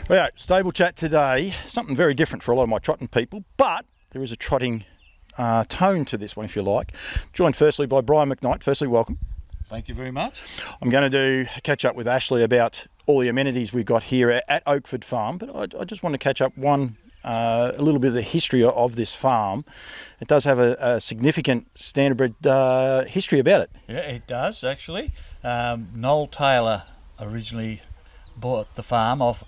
Right, stable chat today. Something very different for a lot of my trotting people, but there is a trotting tone to this one, if you like. Joined firstly by Brian McKnight. Firstly, welcome. Thank you very much. I'm going to do a catch up with Ashley about all the amenities we've got here at Oakford Farm, but I just want to catch up a little bit of the history of this farm. It does have a significant standardbred history about it. Yeah, it does actually. Noel Taylor originally bought the farm off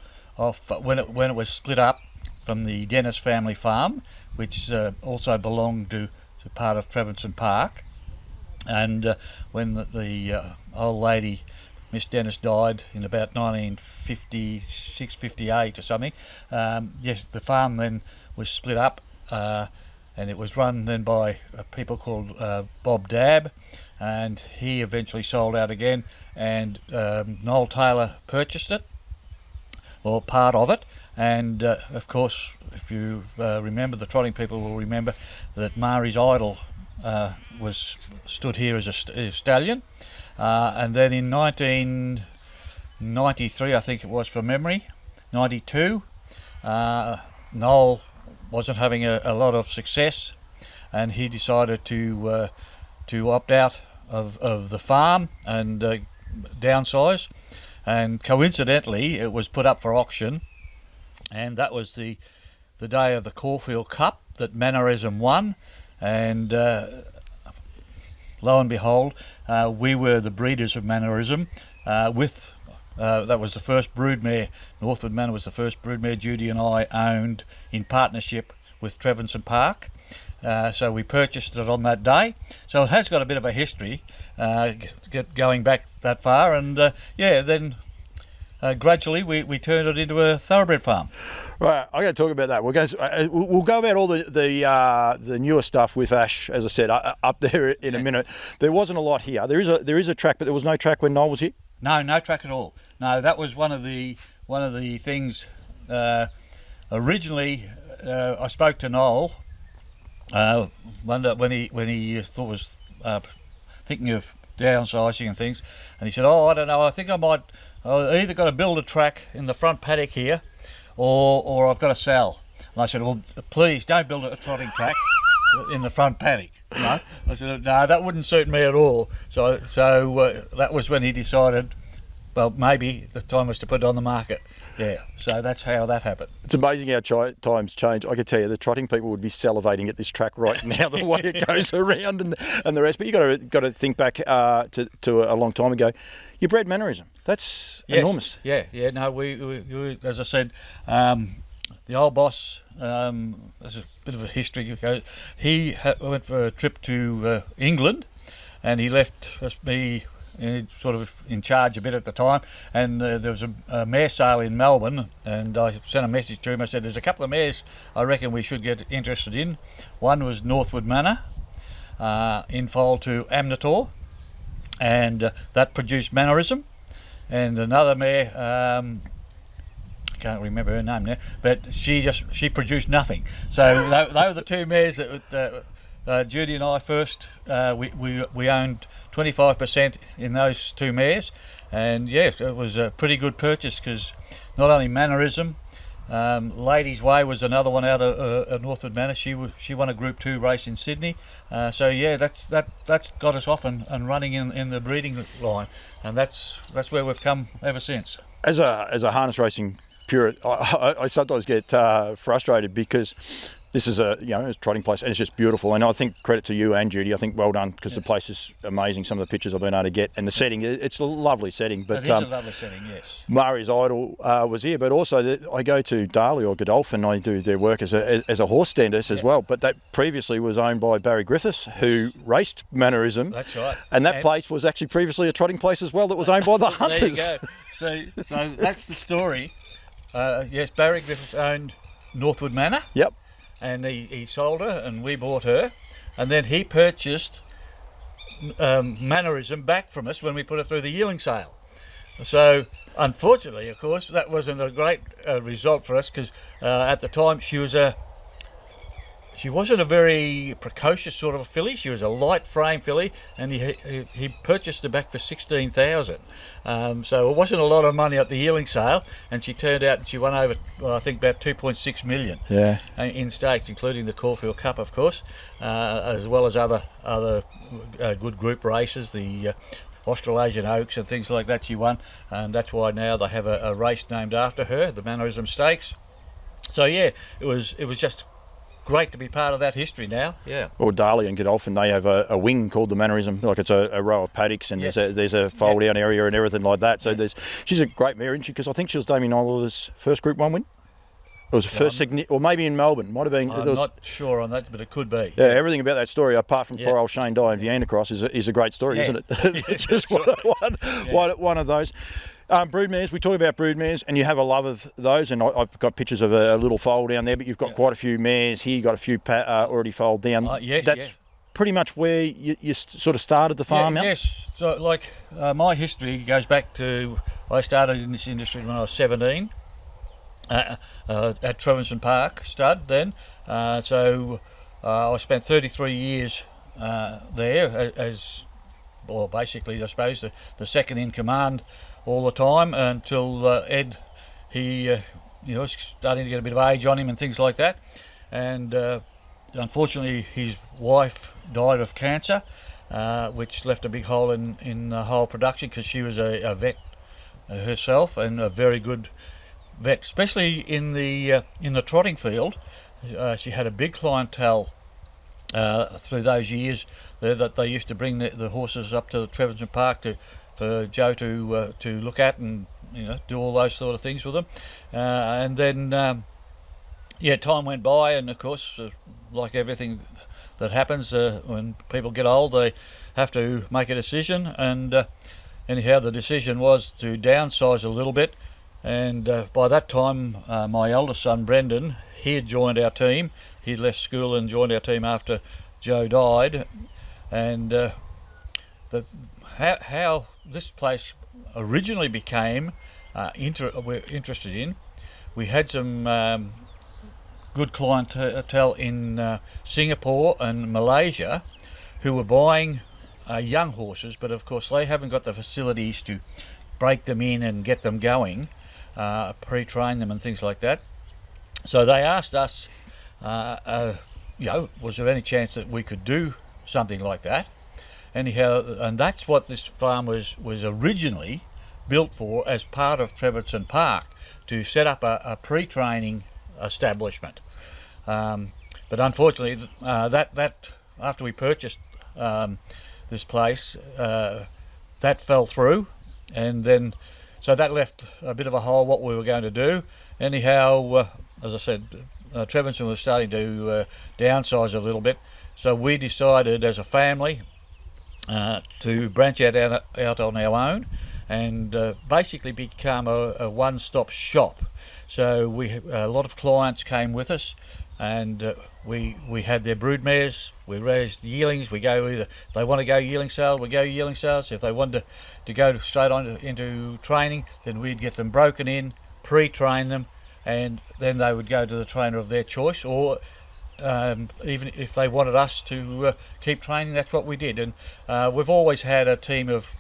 when it was split up from the Dennis family farm, which also belonged to part of Trevenson Park. And when the old lady, Miss Dennis, died in about 1956, 58 or something, yes, the farm then was split up, and it was run then by people called Bob Dabb, and he eventually sold out again, and Noel Taylor purchased it, or part of it. And of course, if you remember, the trotting people will remember that Mari's Idol stood here as a stallion, and then in 1993, I think it was from memory, 92, Noel wasn't having a lot of success, and he decided to opt out of the farm and downsize. And coincidentally, it was put up for auction, and that was the day of the Caulfield Cup that Mannerism won. And lo and behold, we were the breeders of Mannerism. That was the first broodmare. Northwood Manor was the first broodmare Judy and I owned in partnership with Trevenson Park. So we purchased it on that day. So it has got a bit of a history going back that far. And then gradually we turned it into a thoroughbred farm. Right, I'm going to talk about that. We'll go about all the newer stuff with Ash, as I said, up there in a minute. There wasn't a lot here. There is a track, but there was no track when Noel was here. No track at all. No, that was one of the things. Originally, I spoke to Noel when he thought was thinking of downsizing and things, and he said, "Oh, I don't know. I think I either got to build a track in the front paddock here, or I've got to sell." And I said, "Well, please don't build a trotting track in the front paddock." You know? I said, "No, that wouldn't suit me at all." So that was when he decided, well, maybe the time was to put it on the market. Yeah, so that's how that happened. It's amazing how times change. I could tell you the trotting people would be salivating at this track right now, the way it goes around and the rest. But you got to think back to a long time ago. You bred Mannerism. That's enormous. Yeah. No, we as I said, the old boss. There's a bit of a history. He went for a trip to England, and he left me sort of in charge a bit at the time, and there was a mare sale in Melbourne, and I sent a message to him. I said, "There's a couple of mares I reckon we should get interested in." One was Northwood Manor, in foal to Amnator, and that produced Mannerism, and another mare, I can't remember her name now, but she produced nothing. So they were the two mares that Judy and I first we owned 25% in those two mares, and yes, it was a pretty good purchase, because not only Mannerism, Lady's Way was another one out of Northwood Manor. She won a Group 2 race in Sydney. So yeah, that's got us off and running in the breeding line, and that's where we've come ever since. As a harness racing purist, I sometimes get frustrated, because this is a trotting place, and it's just beautiful. And I think credit to you and Judy. I think well done, because the place is amazing. Some of the pictures I've been able to get, and the setting, it's a lovely setting. But it is a lovely setting, yes. Mari's Idol was here, but also I go to Darley or Godolphin. I do their work as a horse stander as well. But that previously was owned by Barry Griffiths, who raced Mannerism. That's right. And that place was actually previously a trotting place as well, that was owned by the Hunters. There you go. So that's the story. Yes, Barry Griffiths owned Northwood Manor. Yep. And he sold her, and we bought her, and then he purchased Mannerism back from us when we put her through the yearling sale. So unfortunately, of course, that wasn't a great result for us, because at the time she was she wasn't a very precocious sort of a filly. She was a light frame filly, and he purchased her back for 16,000. So it wasn't a lot of money at the yearling sale, and she turned out and she won over, I think, about 2.6 million. Yeah. In stakes, including the Caulfield Cup, of course, as well as other good group races, the Australasian Oaks and things like that. She won, and that's why now they have a race named after her, the Mannerism Stakes. So yeah, it was just great to be part of that history now. Yeah. Or Darley and Godolphin, they have a wing called the Mannerism, like it's a row of paddocks, and there's a fold out area and everything like that. So she's a great mare, isn't she? Because I think she was Damien Oliver's first Group 1 win. It was the first or maybe in Melbourne. Might have been. I'm not sure on that, but it could be. Yeah, everything about that story, apart from poor old Shane Dye and Vienna Cross, is a great story, isn't it? It's just one of those. Broodmares, we talk about broodmares, and you have a love of those, and I've got pictures of a little foal down there, but you've got quite a few mares here. You've got a few already foaled down. That's pretty much where you sort of started the farm out? Yes, so my history goes back to, I started in this industry when I was 17 at Trevenson Park stud then. So I spent 33 years there as, well, basically, I suppose, the second in command all the time until Ed, he was starting to get a bit of age on him and things like that, and unfortunately his wife died of cancer, which left a big hole in the whole production, because she was a vet herself, and a very good vet, especially in the trotting field. She had a big clientele through those years that they used to bring the horses up to the Trevenson Park for Joe to look at and do all those sort of things with them, and then time went by, and of course, like everything that happens when people get old, they have to make a decision, and anyhow the decision was to downsize a little bit, and by that time my eldest son Brendan, he had joined our team. He left school and joined our team after Joe died, and how this place originally became we're interested in. We had some good clientele in Singapore and Malaysia who were buying young horses, but of course they haven't got the facilities to break them in and get them going, pre-train them and things like that. So they asked us, was there any chance that we could do something like that? Anyhow, and that's what this farm was originally built for, as part of Trevenson Park, to set up a pre-training establishment. But unfortunately, that after we purchased this place, that fell through, and then so that left a bit of a hole what we were going to do. Anyhow, as I said, Trevenson was starting to downsize a little bit, so we decided as a family to branch out on our own, and basically become a one-stop shop. So a lot of clients came with us, and we had their broodmares. We raised yearlings. We go either if they want to go yearling sale, we go yearling sales. If they wanted to go straight on into training, then we'd get them broken in, pre-train them, and then they would go to the trainer of their choice, or even if they wanted us to keep training, that's what we did. And we've always had a team of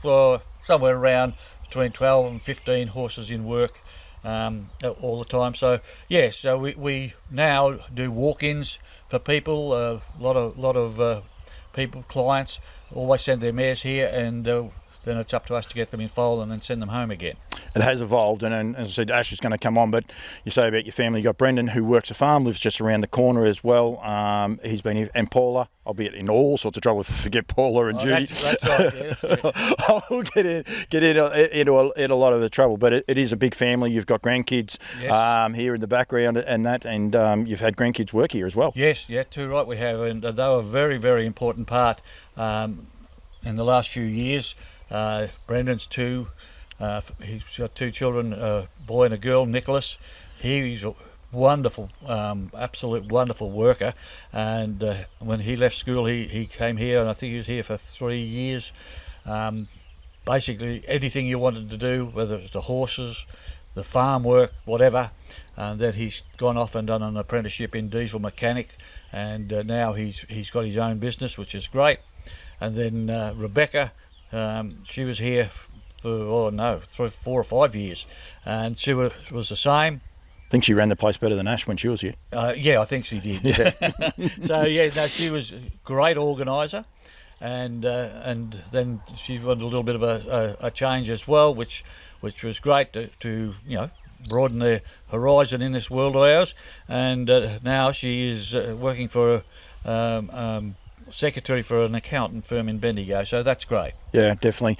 somewhere around between 12 and 15 horses in work all the time. So yes, so we now do walk-ins for people. A lot of people, clients, always send their mares here, and then it's up to us to get them in foal and then send them home again. It has evolved, and as I said, Ash is going to come on, but you say about your family, you've got Brendan, who works a farm, lives just around the corner as well. He's been here, and Paula, albeit in all sorts of trouble if I forget Paula and Judy. That's right, yes. I'll get into a lot of the trouble, but it is a big family. You've got grandkids here in the background and that, and you've had grandkids work here as well. Yes, yeah, too right we have, and they were a very, very important part in the last few years. Brendan's he's got two children, a boy and a girl, Nicholas. He's a wonderful, absolute wonderful worker, and when he left school he came here, and I think he was here for 3 years. Basically anything you wanted to do, whether it was the horses, the farm work, whatever, Then he's gone off and done an apprenticeship in diesel mechanic, and now he's got his own business, which is great. And then Rebecca, she was here for 4 or 5 years, and she was the same. I think she ran the place better than Ash when she was here. Yeah, I think she did. Yeah. So she was a great organiser, and then she wanted a little bit of a change as well, which was great to broaden their horizon in this world of ours. And now she is working for secretary for an accountant firm in Bendigo. So that's great. Yeah, definitely.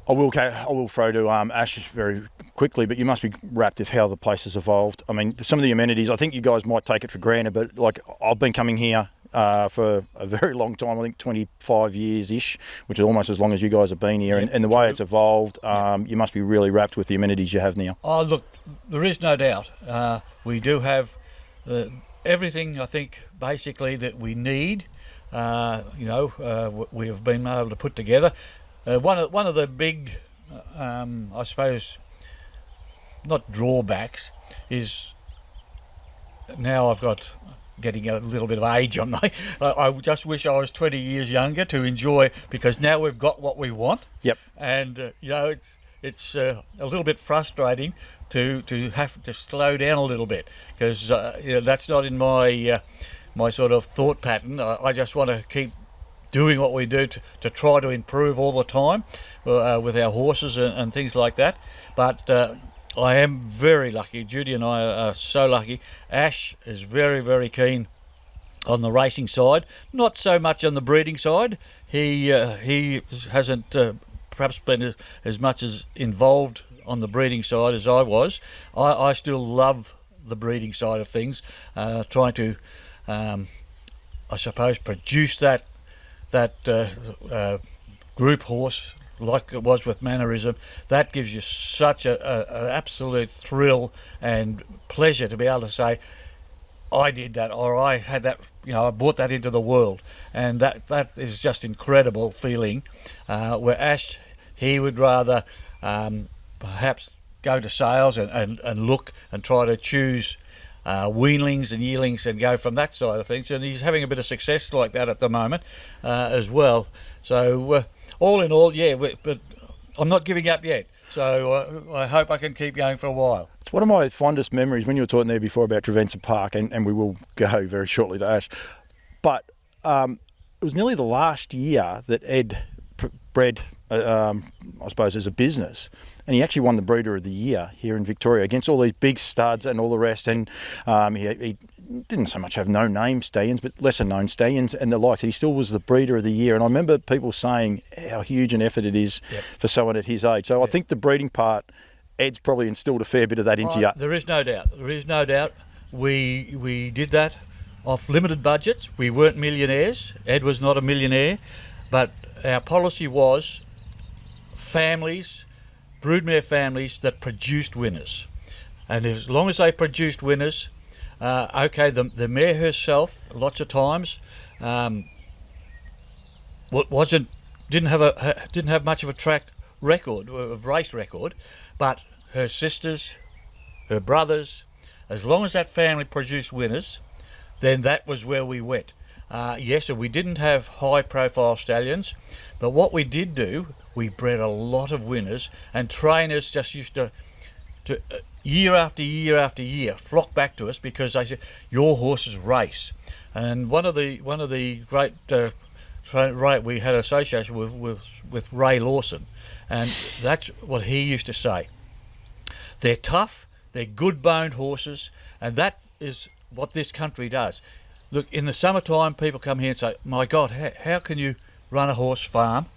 I will throw to Ash very quickly, but you must be wrapped with how the place has evolved. I mean, some of the amenities, I think you guys might take it for granted, but like I've been coming here for a very long time, I think 25 years-ish, which is almost as long as you guys have been here. Yeah, and the way it's evolved, you must be really wrapped with the amenities you have now. Oh, look, there is no doubt. We do have everything, I think, basically that we need. We have been able to put together. One of the big, I suppose, not drawbacks, is now I've got getting a little bit of age on me. I just wish I was 20 years younger to enjoy, because now we've got what we want. Yep. And it's a little bit frustrating to have to slow down a little bit, because that's not in my my sort of thought pattern. I just want to keep doing what we do to try to improve all the time with our horses and things like that. But I am very lucky. Judy and I are so lucky. Ash is very, very keen on the racing side, not so much on the breeding side. He hasn't perhaps been as much as involved on the breeding side as I was. I still love the breeding side of things, trying to, I suppose, produce that group horse like it was with Mannerism. That gives you such an absolute thrill and pleasure to be able to say, I did that, or I had that, I brought that into the world. And that is just incredible feeling. Where Ash, he would rather perhaps go to sales and look and try to choose weanlings and yearlings and go from that side of things, and he's having a bit of success like that at the moment as well. So all in all, but I'm not giving up yet, so I hope I can keep going for a while. It's one of my fondest memories when you were talking there before about Trevenza Park, and we will go very shortly to Ash, but it was nearly the last year that Ed bred, I suppose, as a business. And he actually won the Breeder of the Year here in Victoria against all these big studs and all the rest. And he didn't so much have no-name stallions, but lesser-known stallions and the likes. He still was the Breeder of the Year. And I remember people saying how huge an effort it is for someone at his age. So I think the breeding part, Ed's probably instilled a fair bit of that into you. There is no doubt. There is no doubt. We did that off limited budgets. We weren't millionaires. Ed was not a millionaire. But our policy was families, broodmare families that produced winners, and as long as they produced winners, the mare herself lots of times didn't have much of a track record, of race record, but her sisters, her brothers, as long as that family produced winners, then that was where we went. Yes, and we didn't have high profile stallions, but what we did do, we bred a lot of winners, and trainers just used to year after year after year flock back to us because they said, your horses race. And one of the great we had association with Ray Lawson, and that's what he used to say. They're tough, they're good-boned horses, and that is what this country does. Look, in the summertime, people come here and say, my God, how can you run a horse farm?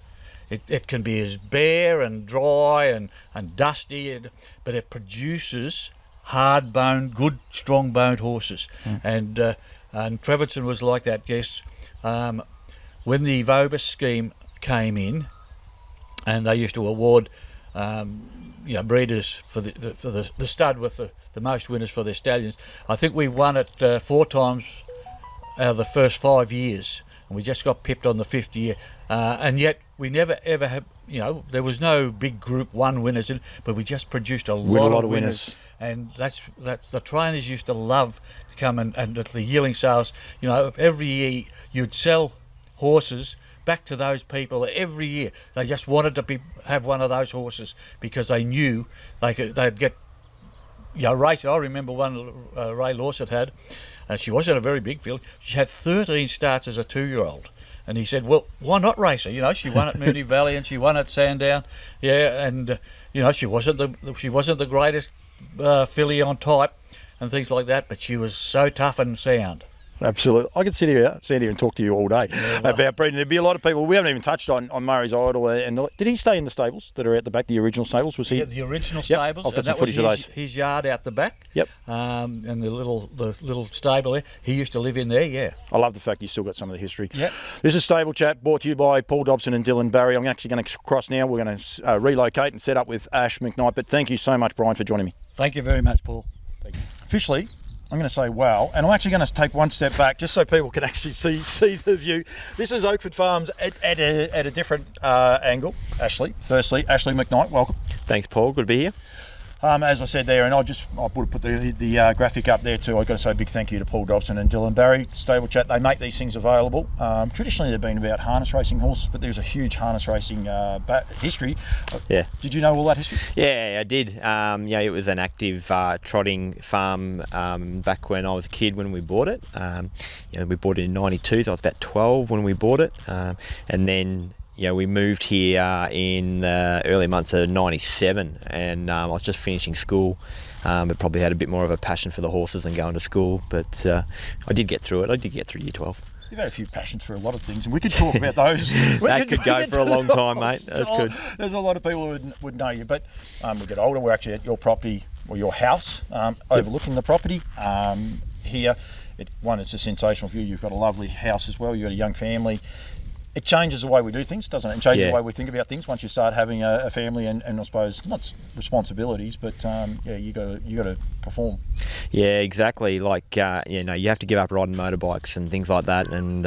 It can be as bare and dry and dusty, but it produces hard-boned, good, strong-boned horses. And Trevenson was like that, yes. When the Vobis scheme came in, and they used to award breeders for the stud with the most winners for their stallions, I think we won it 4 times out of the first 5 years, and we just got pipped on the 5th year. And yet we never ever had, there was no big Group 1 winners, but we just produced a lot of winners. and that's the trainers used to love to come and at the yearling sales. You know, every year you'd sell horses back to those people every year. They just wanted to have one of those horses because they knew they'd get, you know, races. I remember one Ray Lawson had, and she wasn't a very big field. She had 13 starts as a 2-year-old. And he said, well, why not race her? You know, she won at Moonee Valley and she won at Sandown. Yeah, and you know, she wasn't the greatest filly on type and things like that, but she was so tough and sound. Absolutely. I could sit here and talk to you all day about breeding. There'd be a lot of people. We haven't even touched on Murray's Idol. Did he stay in the stables that are out the back, the original stables? Was he? Yeah, the original stables. I've got some footage of those. His yard out the back. Yep. And the little stable there. He used to live in there, yeah. I love the fact you still got some of the history. Yep. This is Stable Chat, brought to you by Paul Dobson and Dylan Barry. I'm actually going to cross now. We're going to relocate and set up with Ash Mckight. But thank you so much, Brian, for joining me. Thank you very much, Paul. Thank you. Officially, I'm going to say wow, and I'm actually going to take one step back just so people can actually see the view. This is Oakford Farms at a different angle. Firstly, Ashley Mckight, welcome. Thanks, Paul. Good to be here. As I said there, and I would put the graphic up there too. I've got to say a big thank you to Paul Dobson and Dylan Barry, Stable Chat. They make these things available. Traditionally, they've been about harness racing horses, but there's a huge harness racing history. Yeah. Did you know all that history? Yeah, I did. Yeah, it was an active trotting farm back when I was a kid when we bought it. We bought it in '92, so I was about 12 when we bought it, and then. We moved here in the early months of '97, and I was just finishing school, but probably had a bit more of a passion for the horses than going to school. But I did get through it. I did get through year 12. You've had a few passions for a lot of things, and we could talk about those. That could go for a long time, mate. That's good. There's a lot of people who would know you, but we get older. We're actually at your property, or your house, overlooking the property here. It's a sensational view. You've got a lovely house as well. You've got a young family. It changes the way we do things, doesn't it? It changes the way we think about things once you start having a family and I suppose not responsibilities, but you got to perform. Yeah, exactly. Like you have to give up riding motorbikes and things like that, and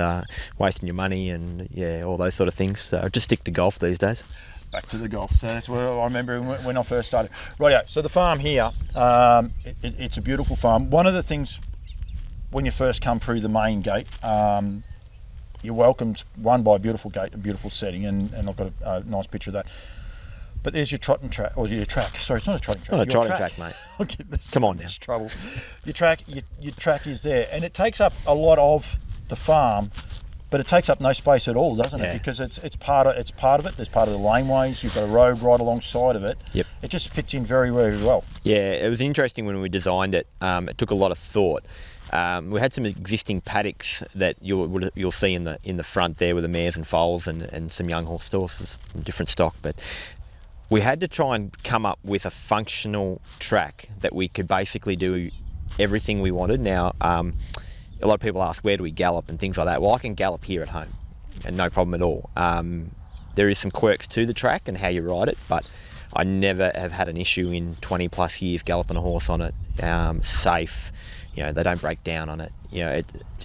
wasting your money and all those sort of things. So just stick to golf these days. Back to the golf. So that's what I remember when I first started. Rightio. So the farm here, it's a beautiful farm. One of the things when you first come through the main gate. You're welcomed, one, by a beautiful gate, a beautiful setting, and I've got a nice picture of that. But there's your trotting track, or your track. Sorry, it's not a trotting track. Not a trotting track, mate. I'll get this Come on now. Trouble. Your track is there, and it takes up a lot of the farm, but it takes up no space at all, doesn't it? Because it's part of it. There's part of the laneways. You've got a road right alongside of it. Yep. It just fits in very, very well. Yeah, it was interesting when we designed it. It took a lot of thought. We had some existing paddocks that you'll see in the front there with the mares and foals and some young horses from different stock, but we had to try and come up with a functional track that we could basically do everything we wanted. Now, a lot of people ask, where do we gallop and things like that? Well, I can gallop here at home and no problem at all. There is some quirks to the track and how you ride it, but I never have had an issue in 20 plus years galloping a horse on it. Safe. They don't break down on it.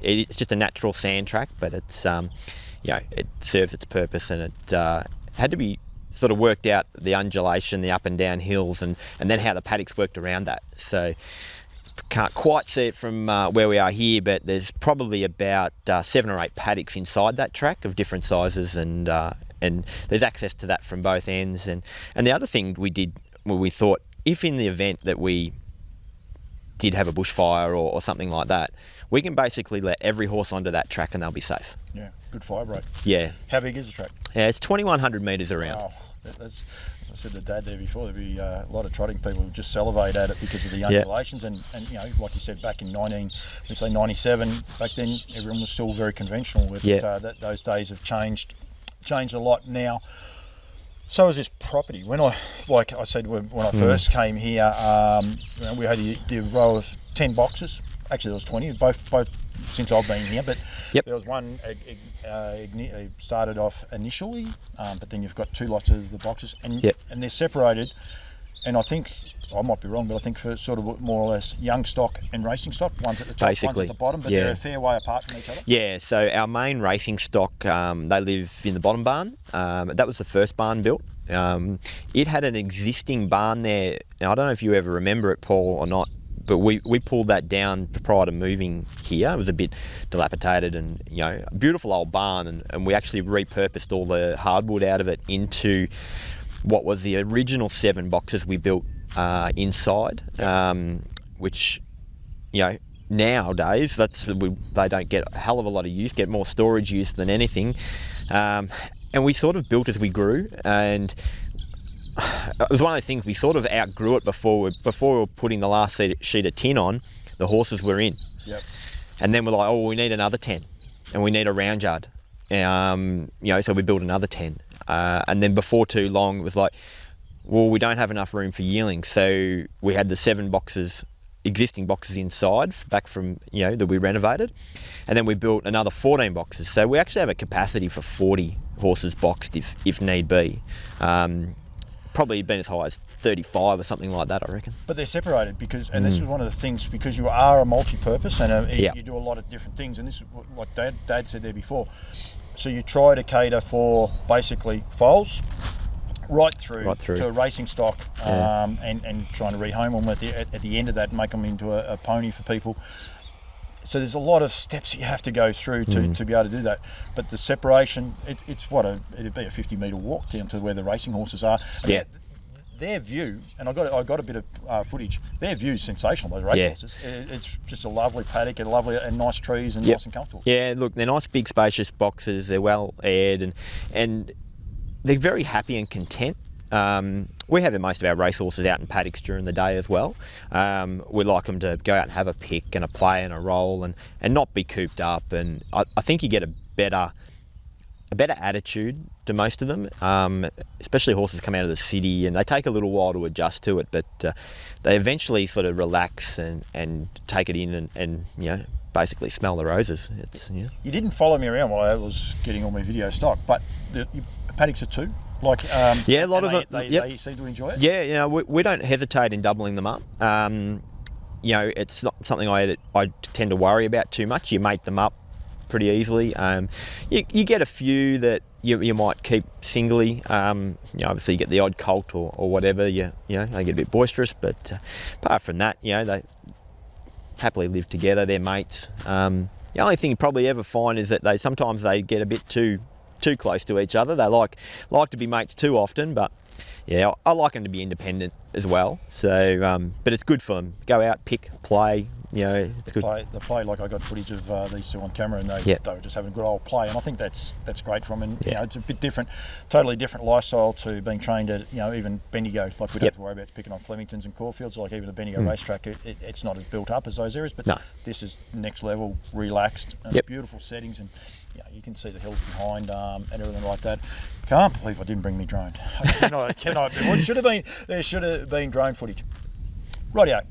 It's just a natural sand track, but it's it serves its purpose, and it had to be sort of worked out, the undulation, the up and down hills, and then how the paddocks worked around that. So can't quite see it from where we are here, but there's probably about 7 or 8 paddocks inside that track of different sizes, and there's access to that from both ends. And the other thing we did, we thought, if in the event that we did have a bushfire or something like that, we can basically let every horse onto that track and they'll be safe. Yeah, good fire break. Yeah. How big is the track? Yeah, it's 2,100 metres around. Oh, that's, as I said to Dad there before, there'd be a lot of trotting people who just salivate at it because of the undulations, and like you said, back in 97, back then everyone was still very conventional with those days have changed a lot now. So is this property. When I first came here, we had the row of 10 boxes. Actually, there was 20, both since I've been here. But there was one started off initially, but then you've got 2 lots of the boxes, and they're separated. And I think, I might be wrong, but I think for sort of more or less young stock and racing stock, one's at the top, one's at the bottom, but they're a fair way apart from each other. Yeah, so our main racing stock, they live in the bottom barn. That was the first barn built. It had an existing barn there. Now, I don't know if you ever remember it, Paul, or not, but we pulled that down prior to moving here. It was a bit dilapidated and, a beautiful old barn, and we actually repurposed all the hardwood out of it into what was the original 7 boxes we built inside, which, nowadays they don't get a hell of a lot of use, get more storage use than anything. And we sort of built as we grew, and it was one of those things, we sort of outgrew it before we were putting the last sheet of tin on. The horses were in. Yep. And then we're like, we need another 10, and we need a round yard. So we built another 10. And then before too long, it was like, we don't have enough room for yearlings. So we had the 7 existing boxes inside, back from, that we renovated. And then we built another 14 boxes. So we actually have a capacity for 40 horses boxed if need be. Probably been as high as 35 or something like that, I reckon. But they're separated because, and this is one of the things, because you are a multi-purpose and you do a lot of different things, and this is what Dad said there before. So you try to cater for basically foals right through to a racing stock, and trying to rehome them at the end of that and make them into a pony for people. So there's a lot of steps you have to go through to be able to do that. But the separation, it'd be a 50-metre walk down to where the racing horses are. Yeah. Their view, and I got a bit of footage. Their view is sensational. Those race horses. It's just a lovely paddock and nice trees and nice and comfortable. Yeah, look, they're nice, big, spacious boxes. They're well aired and they're very happy and content. We have most of our racehorses out in paddocks during the day as well. We like them to go out and have a pick and a play and a roll and not be cooped up. And I think you get a better attitude to most of them, especially horses come out of the city and they take a little while to adjust to it, but they eventually sort of relax and take it in and basically smell the roses. You didn't follow me around while I was getting all my video stock, but the paddocks are 2. A lot of them. They seem to enjoy it. Yeah, we don't hesitate in doubling them up. It's not something I tend to worry about too much. You mate them up pretty easily. You get a few that you might keep singly. Obviously you get the odd colt or whatever. They get a bit boisterous, but apart from that, they happily live together. They're mates. The only thing you probably ever find is that sometimes they get a bit too close to each other. They like to be mates too often, but I like them to be independent as well. So, but it's good for them. Go out, pick, play. It's good. The play, like I got footage of these 2 on camera, and they were just having a good old play, and I think that's great for them. And it's a bit different, totally different lifestyle to being trained at even Bendigo. Like we don't have to worry about picking on Flemingtons and Caulfields. Like even a Bendigo racetrack, it's not as built up as those areas, but this is next level, relaxed, beautiful settings, and you can see the hills behind and everything like that. Can't believe I didn't bring me drone. I cannot. There should have been drone footage. Rightio.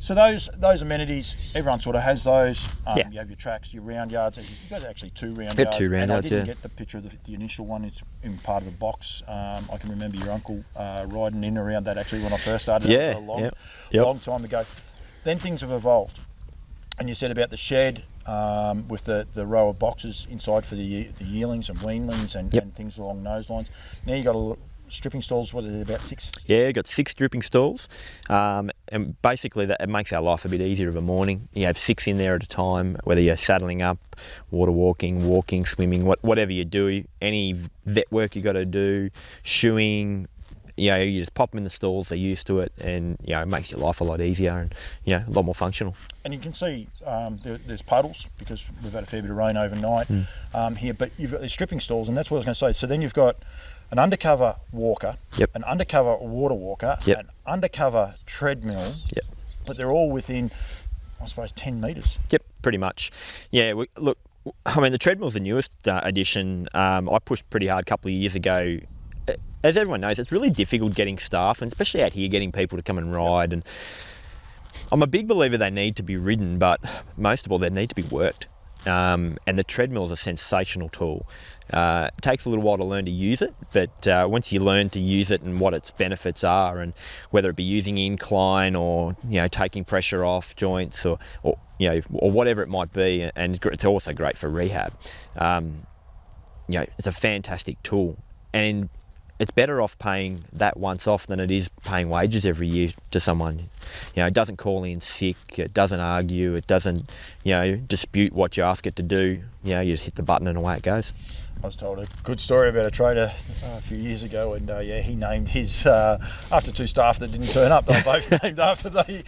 So those amenities, everyone sort of has those. You have your tracks, your round yards. You've got actually 2 round yards. 2 round yards, I didn't get the picture of the initial one. It's in part of the box. I can remember your uncle riding in around that actually when I first started. Yeah, it was a long time ago. Then things have evolved. And you said about the shed with the row of boxes inside for the yearlings and weanlings and things along those lines. Now you've got stripping stalls, what are they, about 6? Yeah, got 6 stripping stalls, and basically it makes our life a bit easier of a morning. You have 6 in there at a time, whether you're saddling up, water walking, swimming, whatever you do, any vet work you got to do, shoeing. You just pop them in the stalls, they're used to it, and it makes your life a lot easier and a lot more functional. And you can see there's puddles because we've had a fair bit of rain overnight here, but you've got these stripping stalls, and that's what I was going to say. So then you've got an undercover walker, an undercover water walker, an undercover treadmill, but they're all within, I suppose, 10 metres. Yep, pretty much. Yeah, look, I mean, the treadmill's the newest addition. I pushed pretty hard a couple of years ago. As everyone knows, it's really difficult getting staff, and especially out here, getting people to come and ride. And I'm a big believer they need to be ridden, but most of all, they need to be worked. And the treadmill is a sensational tool. It takes a little while to learn to use it, but once you learn to use it and what its benefits are, and whether it be using incline or taking pressure off joints or whatever it might be, and it's also great for rehab. It's a fantastic tool. And it's better off paying that once off than it is paying wages every year to someone. It doesn't call in sick, it doesn't argue, it doesn't, dispute what you ask it to do. You just hit the button and away it goes. I was told a good story about a trader a few years ago, and he named his after two staff that didn't turn up. They were both named after they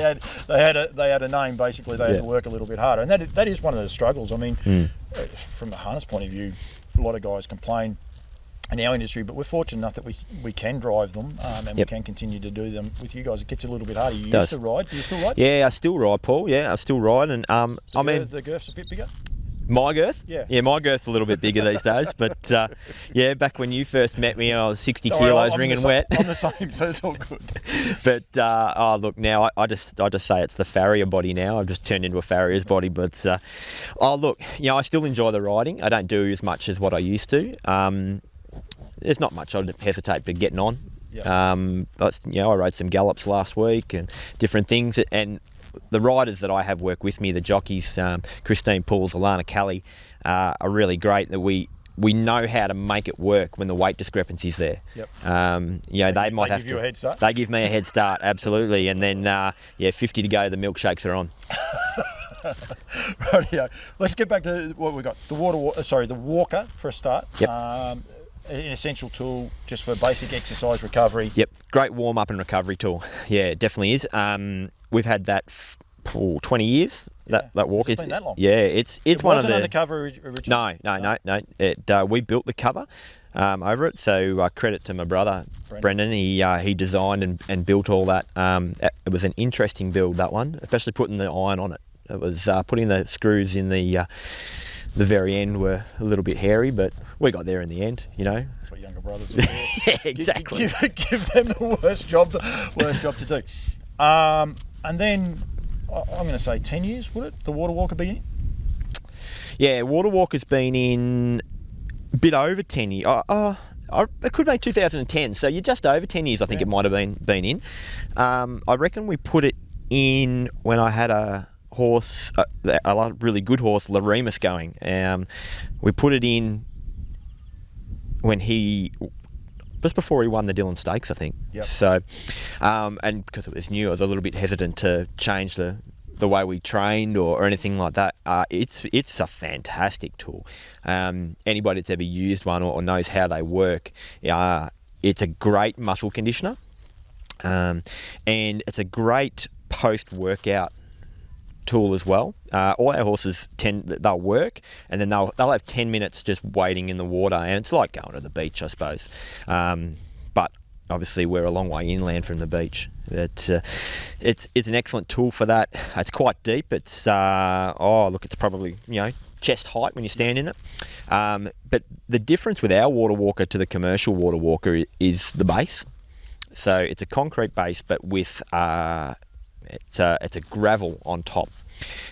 had a name. Basically, they had to work a little bit harder, and that is one of the struggles. I mean, from the harness point of view, a lot of guys complain in our industry, but we're fortunate enough that we can drive them and we can continue to do them. With you guys, it gets a little bit harder. You used to ride. Do you still ride? Yeah, I still ride, Paul. Yeah, I still ride, and the girth's a bit bigger. My girth? Yeah, my girth's a little bit bigger these days. But back when you first met me, I was 60 kilos, wringing wet. I'm the same, so it's all good. But look, now I just say it's the farrier body now. I've just turned into a farrier's body. But look, I still enjoy the riding. I don't do as much as what I used to. There's not much I'd hesitate for getting on. Yep. I rode some gallops last week and different things, and the riders that I have work with me, the jockeys, Christine Pools, Alana Kelly, are really great. That we know how to make it work when the weight discrepancy's there. Yep. They might have give you a head start. They give me a head start, absolutely. And then 50 to go, the milkshakes are on. Rightio. Let's get back to what we got. The walker for a start. Yep. An essential tool just for basic exercise recovery. Yep. Great warm up and recovery tool. Yeah, it definitely is. We've had that 20 years. That walker. It's been that long. Yeah, it's it one of the. Wasn't on the cover originally. No. We built the cover over it. So credit to my brother Brendan. He designed and built all that. It was an interesting build, that one, especially putting the iron on it. It was putting the screws in the very end were a little bit hairy, but we got there in the end. That's what younger brothers do. Yeah, exactly. Give them the worst job to do. And then I'm going to say 10 years, would it? The water walker be in? Yeah, water walker's been in a bit over 10 years. It could be 2010, so you're just over 10 years. I think it might have been in. I reckon we put it in when I had a horse, a really good horse, Laremus, going. We put it in when just before he won the Dillon Stakes, I think. Yep. So, and because it was new, I was a little bit hesitant to change the way we trained or anything like that. It's a fantastic tool. Anybody that's ever used one or knows how they work, it's a great muscle conditioner, and it's a great post-workout tool as well. All our horses they'll work, and then they'll have 10 minutes just waiting in the water, and it's like going to the beach, I suppose. But obviously we're a long way inland from the beach. It's an excellent tool for that. It's quite deep. It's it's probably chest height when you stand in it. But the difference with our water walker to the commercial water walker is the base. So it's a concrete base, but with it's a gravel on top,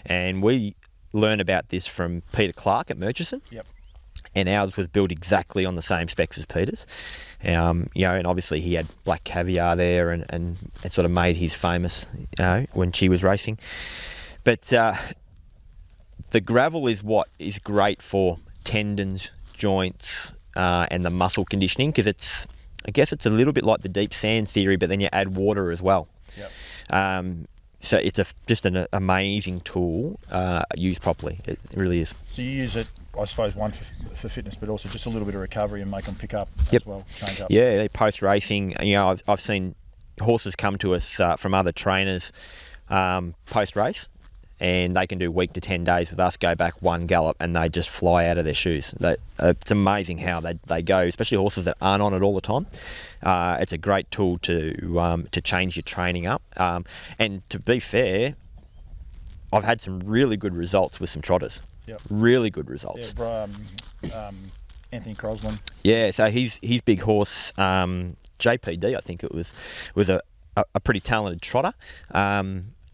and we learn about this from Peter Clark at Murchison. Yep. And ours was built exactly on the same specs as Peter's. And obviously he had Black Caviar there, and it sort of made his famous, when she was racing. But the gravel is what is great for tendons, joints, and the muscle conditioning, because I guess it's a little bit like the deep sand theory, but then you add water as well. Yep. So it's just an amazing tool used properly. It really is. So you use it, I suppose, one for fitness, but also just a little bit of recovery and make them pick up as well, change up. Yeah, post racing. I've seen horses come to us from other trainers post race, and they can do week to 10 days with us, go back one gallop, and they just fly out of their shoes. It's amazing how they go, especially horses that aren't on it all the time. It's a great tool to change your training up. And to be fair, I've had some really good results with some trotters. Yep. Really good results. Yeah, Anthony Crosland. Yeah, so his big horse, JPD, I think it was a pretty talented trotter.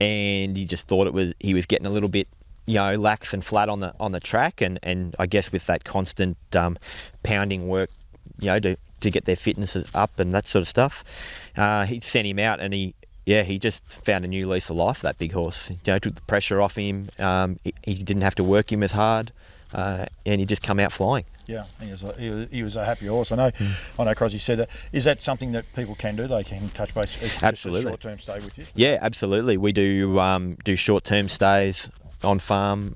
And he just thought he was getting a little bit, lax and flat on the track, and I guess with that constant pounding work, to get their fitness up and that sort of stuff, he sent him out, and he just found a new lease of life, that big horse. Took the pressure off him. He didn't have to work him as hard, and he just come out flying. Yeah, he was a happy horse. I know Crosby said that. Is that something that people can do? They can touch base. Absolutely. Just a short-term stay with you? Yeah, absolutely. We do short-term stays on farm.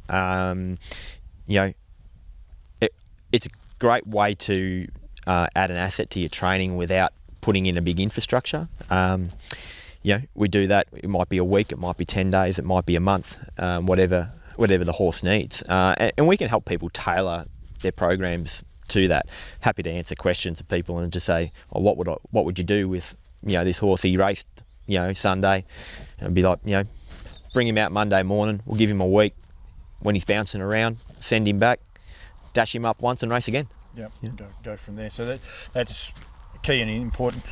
It's a great way to add an asset to your training without putting in a big infrastructure. We do that. It might be a week, it might be 10 days, it might be a month, whatever the horse needs. And we can help people tailor their programs to that. Happy to answer questions of people and just say, what would you do with this horse? He raced Sunday, and be like, bring him out Monday morning. We'll give him a week. When he's bouncing around, send him back, dash him up once and race again. Yep. Go from there. So that's key and important.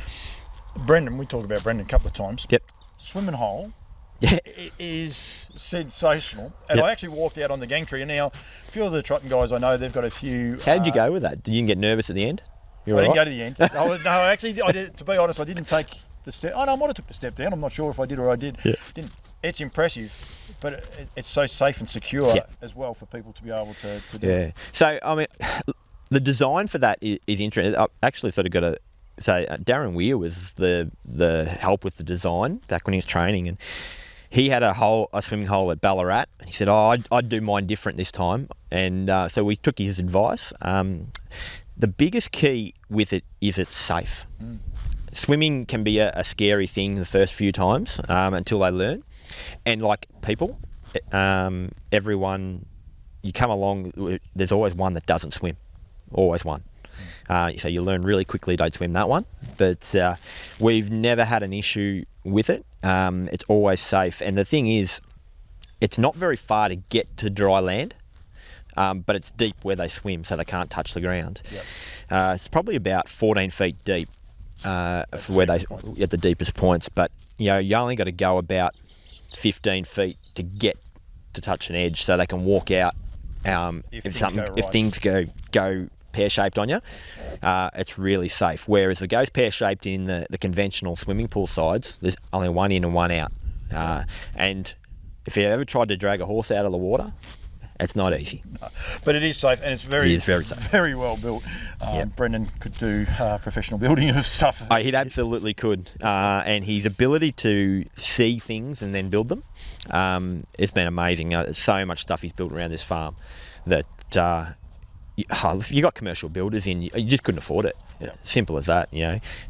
Brendan, we talked about Brendan a couple of times. Yep. Swimming hole. Yeah. Is sensational. And Yep. I actually walked out on the gangtree, and now a few of the trotting guys I know, they've got a few... How did you go with that? Did you get nervous at the end? I didn't go to the end. No, actually, I did, to be honest, I didn't take the step. Oh, no, I might have took the step down. I'm not sure if I did or I did. Yeah. Didn't. It's impressive, but it's so safe and secure Yeah. as well for people to be able to do Yeah. it. So, I mean, the design for that is interesting. I actually sort of got to say, Darren Weir was the help with the design back when he was training, and he had a swimming hole at Ballarat. He said, I'd do mine different this time. And so we took his advice. The biggest key with it is it's safe. Swimming can be a scary thing the first few times until they learn. And like people, everyone, you come along, there's always one that doesn't swim. Always one. So you learn really quickly, don't swim that one. But we've never had an issue with it. It's always safe. And the thing is, it's not very far to get to dry land, but it's deep where they swim, so they can't touch the ground. Yep. It's probably about 14 feet deep for where they at the deepest points. But you only got to go about 15 feet to get to touch an edge, so they can walk out. If things go pear-shaped on you, it's really safe. Whereas if it goes pear-shaped in the conventional swimming pool sides, there's only one in and one out. And if you ever tried to drag a horse out of the water, it's not easy. But it is safe, and it's very safe. Very well built. Yep. Brendan could do professional building of stuff. He absolutely could. And his ability to see things and then build them, it's been amazing. There's so much stuff he's built around this farm that you got commercial builders in, you just couldn't afford it. Yeah. Simple as that,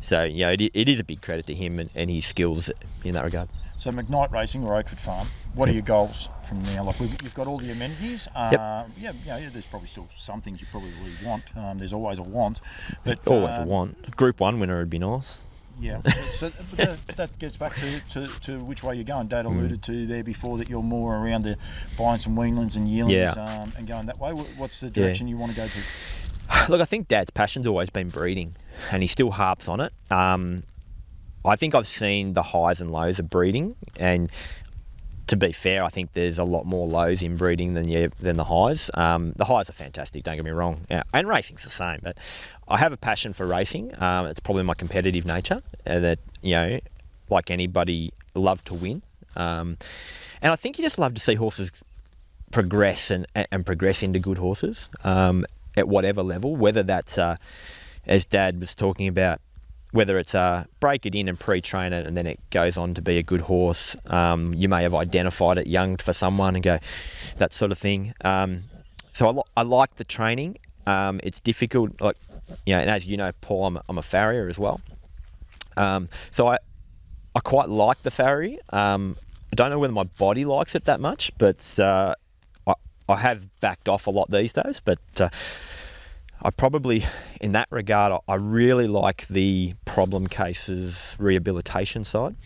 So, it is a big credit to him and his skills in that regard. So McKnight Racing or Oakford Farm, what are your goals from now? Like you've got all the amenities. There's probably still some things you probably want. There's always a want. But, always a want. Group 1 winner would be nice. Yeah, so that gets back to which way you're going. Dad alluded to there before that you're more around the buying some weanlings and yearlings and going that way. What's the direction you want to go to? Look, I think Dad's passion's always been breeding, and he still harps on it. I think I've seen the highs and lows of breeding, and to be fair, I think there's a lot more lows in breeding than the highs. The highs are fantastic, don't get me wrong, and racing's the same. But I have a passion for racing. It's probably my competitive nature that like anybody, love to win. And I think you just love to see horses progress and progress into good horses at whatever level, whether that's as Dad was talking about. Whether it's break it in and pre-train it and then it goes on to be a good horse. You may have identified it young for someone and go, that sort of thing. So I like the training. It's difficult, and as you know, Paul, I'm a farrier as well. So I quite like the farrier. I don't know whether my body likes it that much, but I have backed off a lot these days. But I probably, in that regard, I really like the problem cases rehabilitation side,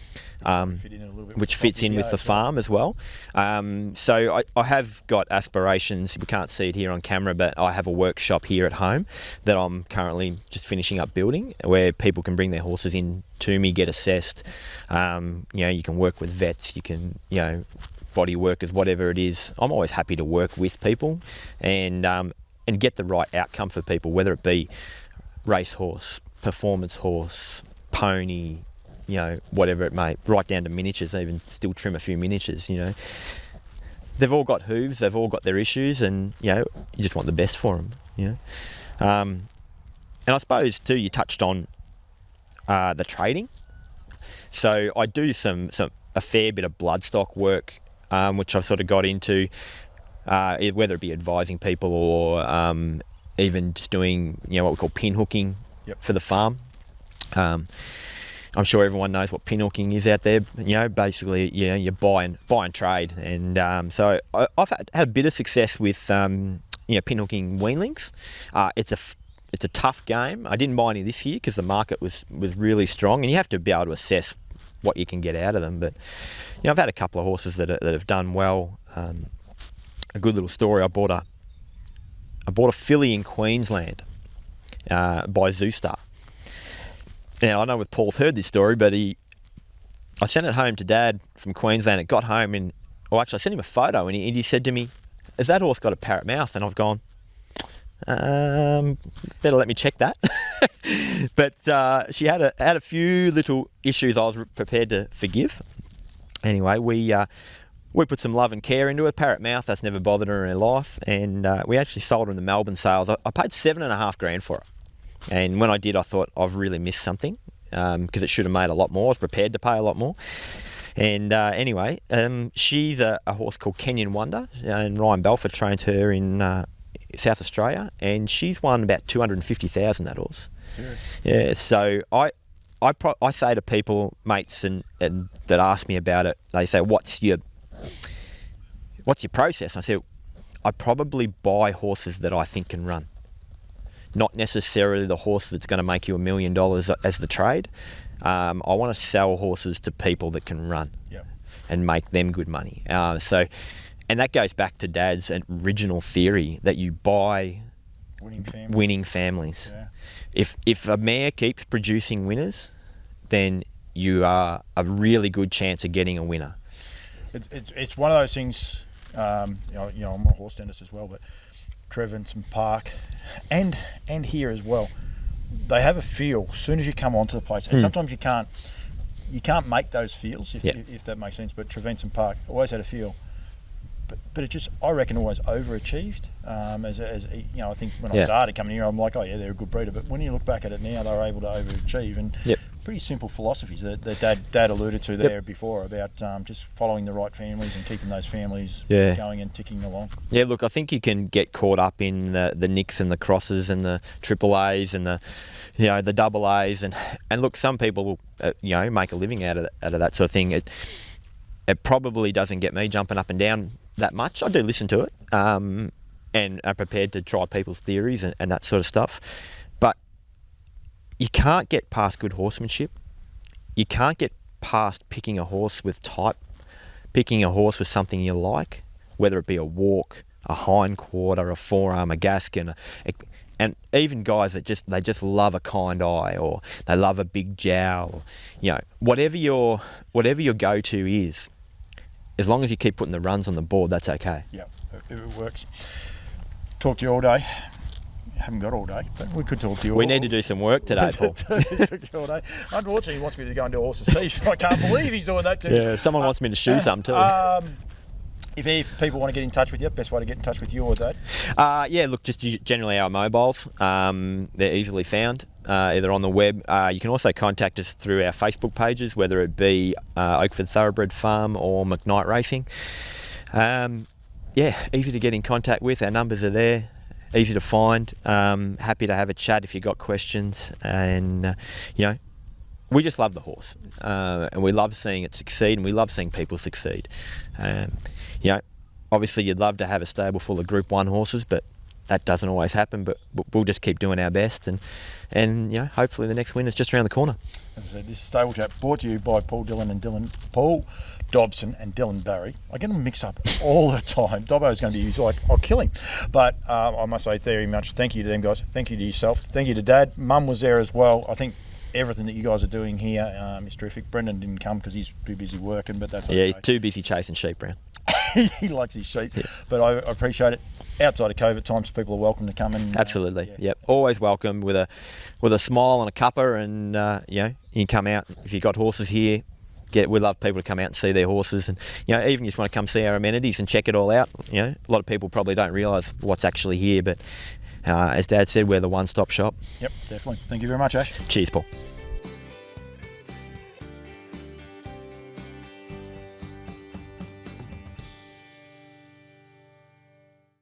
which fits in with the farm as well. So I have got aspirations. We can't see it here on camera, but I have a workshop here at home that I'm currently just finishing up building, where people can bring their horses in to me, get assessed. You can work with vets. You can, body workers, whatever it is. I'm always happy to work with people and get the right outcome for people, whether it be racehorse, performance horse, pony, whatever it may, right down to miniatures, even still trim a few miniatures, They've all got hooves, they've all got their issues, and, you just want the best for them, And I suppose too, you touched on the trading. So I do a fair bit of bloodstock work, which I've sort of got into, whether it be advising people or even just doing what we call pin hooking for the farm. I'm sure everyone knows what pin hooking is out there. Basically, you buy and trade, and so I've had a bit of success with pin hooking weanlings. It's a tough game. I didn't buy any this year because the market was really strong, and you have to be able to assess what you can get out of them. But I've had a couple of horses that have done well. A good little story. I bought a filly in Queensland by Zoostar. Now I know with Paul's heard this story, but I sent it home to Dad from Queensland. It got home I sent him a photo, and he said to me, "Has that horse got a parrot mouth?" And I've gone, better let me check that. But she had a few little issues I was prepared to forgive. Anyway, we put some love and care into it. Parrot mouth, that's never bothered her in her life, and we actually sold her in the Melbourne sales. I paid $7,500 for it, and when I did, I thought I've really missed something because it should have made a lot more. I was prepared to pay a lot more. And anyway, she's a horse called Kenyan Wonder, and Ryan Belford trains her in South Australia, and she's won about $250,000, that horse. Serious? Yeah, so I say to people, mates, and that ask me about it, they say, what's your process? I said, I probably buy horses that I think can run, not necessarily the horse that's going to make you $1 million as the trade. I want to sell horses to people that can run and make them good money. And that goes back to Dad's original theory that you buy winning families. Yeah. If a mare keeps producing winners, then you are a really good chance of getting a winner. It's one of those things. I'm a horse dentist as well, but Trevenson Park and here as well, they have a feel as soon as you come onto the place, and sometimes you can't make those feels if that makes sense. But Trevenson Park always had a feel. But it just, I reckon, always overachieved. I think when I started coming here, I'm like, oh yeah, they're a good breeder. But when you look back at it now, they're able to overachieve, and pretty simple philosophies that Dad alluded to there before about just following the right families and keeping those families going and ticking along. Yeah, look, I think you can get caught up in the nicks and the crosses and the triple A's and the double A's and look, some people make a living out of that sort of thing. It probably doesn't get me jumping up and down that much. I do listen to it and are prepared to try people's theories and that sort of stuff, but you can't get past good horsemanship. You can't get past picking a horse with type, picking a horse with something you like, whether it be a walk, a hind quarter, a forearm, a gaskin, and even guys that just love a kind eye, or they love a big jowl, whatever your go-to is. As long as you keep putting the runs on the board, that's okay. Yeah, it works. Talk to you all day. Haven't got all day, but we could talk to you all. We need to do some work today, Paul. Talk to you all day. Unfortunately, he wants me to go and do horse's teeth. I can't believe he's doing that too. Yeah, someone wants me to shoe some too. If people want to get in touch with you, best way to get in touch with you or Dad? Look, just generally our mobiles. They're easily found, either on the web. You can also contact us through our Facebook pages, whether it be Oakford Thoroughbred Farm or McKnight Racing. Easy to get in contact with. Our numbers are there, easy to find. Happy to have a chat if you've got questions. And, we just love the horse, and we love seeing it succeed, and we love seeing people succeed. Obviously you'd love to have a stable full of Group 1 horses, but that doesn't always happen. But we'll just keep doing our best, and hopefully the next win is just around the corner. As I said, this Stable Chat brought to you by Paul Dobson and Dylan Barry. I get them mixed up all the time. Dobbo's going to be like, I'll kill him. But I must say very much thank you to them guys. Thank you to yourself. Thank you to Dad. Mum was there as well. I think everything that you guys are doing here is terrific. Brendan didn't come because he's too busy working, but that's okay. Yeah, he's too busy chasing sheep, Brown. He likes his sheep, but I appreciate it. Outside of COVID times, people are welcome to come and absolutely, yep, always welcome with a smile and a cuppa, and you can come out if you've got horses here. We love people to come out and see their horses, and even just want to come see our amenities and check it all out. A lot of people probably don't realise what's actually here, but As Dad said, we're the one-stop shop. Yep, definitely. Thank you very much, Ash. Cheers, Paul.